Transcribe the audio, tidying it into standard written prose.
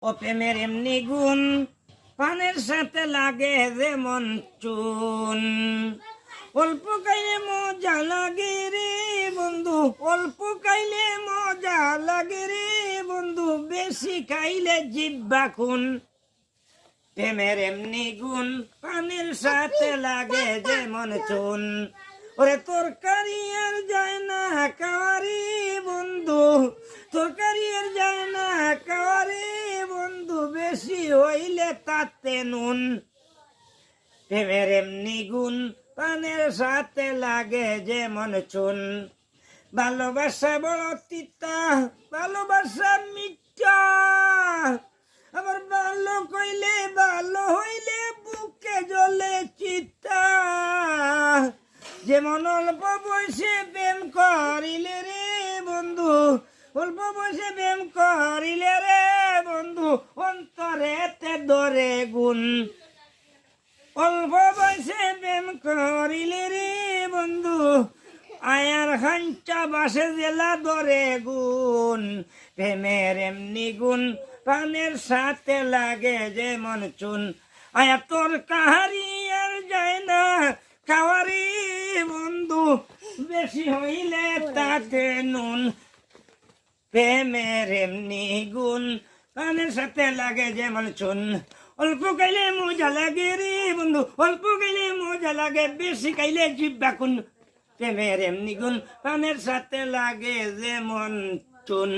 ও প্রেমের এমনি গুণ পানের সাথে লাগে যেমন চুন। অল্প খাইলে মজা লাগে রে বন্ধু, অল্প খাইলে মজা লাগে রে বন্ধু, বেশি খাইলে জিব্বা খুন। প্রেমের এমনি গুণ পানির সাথে লাগে যেমন চুন। ওরে তরকারি আর যায় না কাওয়ারি বন্ধু, তরকারি আর যায় না কাওয়ারি বন্ধু, বেশি হইলে তাতে নুন। প্রেমের এমনি গুণ পানের সাথে লাগে যেমন চুন। ভালোবাসা বড় তিতা, ভালোবাসা মিঠা, আবার ভালো কইলে ভালো হইলে বুকে জ্বলে চিতা। যেমন অল্প বয়সে প্রেম করিলে রে বন্ধু, অল্প বয়সে প্রেম করিলে রে বন্ধু, অন্তরেতে ধরে গুণ। অল্প বয়সে প্রেম করিলে রে বন্ধু, আয়ার হাঞ্চা বাসে জেলা ধরে গুণ। প্রেমের এমনি গুণ পানের সাথে লাগে যেমন চুন। আয়া তোর কাহারি আর যায় না কাওয়ারি বন্ধু, বেশি হইলে তাতে নুন। প্রেমের এমনি গুণ পানের সাথে লাগে যেমন চুন। অল্প খাইলে মজা লাগে রে বন্ধু, অল্প খাইলে মজা লাগে, বেশি খাইলে জিব্বা খুন। প্রেমের এমনি গুণ পানের সাথে লাগে যেমন চুন।